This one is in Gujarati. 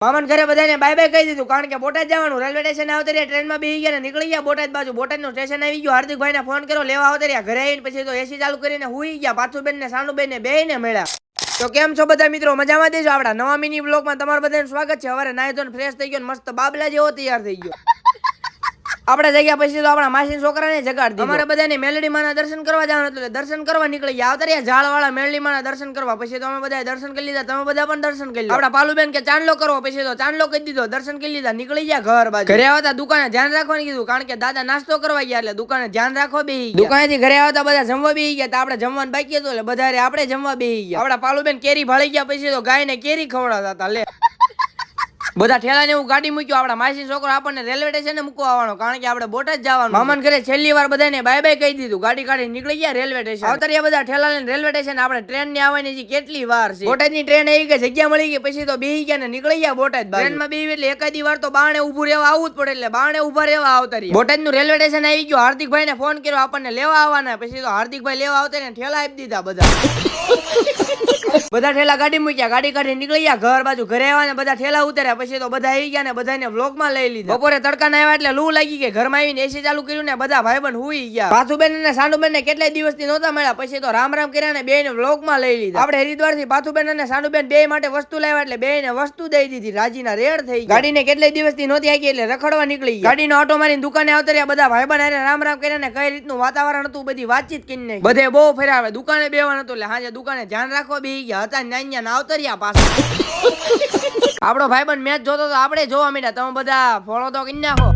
મામન ઘરે બધાને બાય બાય કહી દીધું, કારણ કે બોટાદ જવાનું. રેલવે સ્ટેશન આવતા રહ્યા, ટ્રેનમાં બેસી ગયા ને નીકળી ગયા બોટાદ બાજુ. બોટાદનું સ્ટેશન આવી ગયું. હાર્દિકભાઈને ફોન કર્યો, લેવા આવતા રહ્યા. ઘરે આવીને પછી તો એસી ચાલુ કરીને હુઈ ગયા. પાથુબેન ને સાનુબેન ને બેયને મળ્યા. તો કેમ છો બધા મિત્રો, મજામાં દેજો? આપડા નવા મિની બ્લોગમાં તમારું બધાનું સ્વાગત છે. હવે નાહી ધોઈને ફ્રેશ થઈ ગયો, મસ્ત બાબલા જેવો તૈયાર થઈ ગયો. આપણે જગ્યા પછી તો આપણા માસી છોકરાને જગાડ દીધો. અમારે બધાને મેલડી માના દર્શન કરવા જવાનું હતું, એટલે દર્શન કરવા નીકળી ગયા. આવતા રહ્યા ઝાડવાળા મેલડી માના દર્શન કરવા. પછી તો અમે બધા દર્શન કરી લીધા, તમે બધા પણ દર્શન કરી લો. આપણા પાલુબેન કે ચાંદલો કરવો, પછી તો ચાંદલો કરી દીધો, દર્શન કરી લીધા, નીકળી ગયા ઘર બાજુ. ઘરે આવતા દુકાને ધ્યાન રાખવાનું કીધું, કારણ કે દાદા નાસ્તો કરવા ગયા, એટલે દુકાને ધ્યાન રાખો બેહી ગયા. દુકાનેથી ઘરે આવતા બધા જમવા બેહી ગયા. આપણે જમવાનું બાકી હતું, એટલે બધા આપણે જમવા બેહી ગયા. આપણા પાલુબેન કેરી ભાળી ગયા, પછી તો ગાયને કેરી ખવડાવતા હતા. લે બધા ઠેલા ને હું ગાડી મૂક્યો. આપડા માસી છોકરો આપણને રેલવે સ્ટેશને મૂકવા આવવાનો, કારણ કે આપણે બોટાદ જવાનું. મામન ઘરે છેલ્લી વાર બધાને બાય બાય કહી દીધું, ગાડી કાઢી નીકળી ગયા રેલવે સ્ટેશન. આવતા બધા ઠેલા લઈને રેલવે સ્ટેશન. આપણે ટ્રેન ની આવવાની હજી કેટલી વાર છે. બોટાદ ની ટ્રેન આવી ગઈ, જગ્યા મળી ગઈ, પછી તો બેહી ગયા ને નીકળી ગયા બોટાદ. ટ્રેન માં બેહી એટલે એકાદી વાર તો બાણે ઉભું રહેવા આવવું જ પડે, એટલે બાણે ઉભા રહેવા આવતા રહ્યા. બોટાદ નું રેલવે સ્ટેશન આવી ગયું. હાર્દિકભાઈ ને ફોન કર્યો, આપણને લેવા આવવાના. પછી તો હાર્દિકભાઈ લેવા આવતા ને ઠેલા આપી દીધા બધા. બધા ઠેલા ગાડી મૂક્યા, ગાડી કાઢી નીકળી ગયા ઘર બાજુ. ઘરે આવ્યા બધા ઠેલા ઉતર્યા, પછી તો બધા આવી ગયા ને બધાને વ્લોગમાં લઈ લીધા. બપોરે તડકા ના આવ્યા એટલે લૂ લાગી ગઈ. ઘરમાં આવીને એસી ચાલુ કર્યું ને બધા ભાઈબંધ હુઈ ગયા. પાથુબેન અને સાનુબેન ને કેટલાય દિવસથી નહોતા મળ્યા, પછી તો રામ રામ કર્યા ને બેયને વ્લોગમાં લઈ લીધા. આપણે હરિદ્વાર થી પાથુબેન અને સાનુબેન બે માટે વસ્તુ લાવ્યા, એટલે બેયને વસ્તુ દઈ દીધી. રાજીના રેડ થઈ ગયા. ગાડીને કેટલાય દિવસથી નહોતી આવી એટલે રખડવા નીકળી ગયા. ગાડીનો ઓટો મારીને દુકાને આવતા રહ્યા. બધા ભાઈબંધ હારે રામ રામ કર્યા ને કઈ રીતનું વાતાવરણ હતું બધી વાતચીત કરીને બધે બહુ ફેરાવે. દુકાને બેવાનું હતું, એટલે હાજે દુકાને ધ્યાન રાખવા બેહી ગયા હતા. નાન્યા ના આવતરિયા પાછા. આપણો ભાઈબંધ મેચ જોતો તો આપણે જોવા માંડ્યા. તમે બધા ફોલો તો કરી નાખો.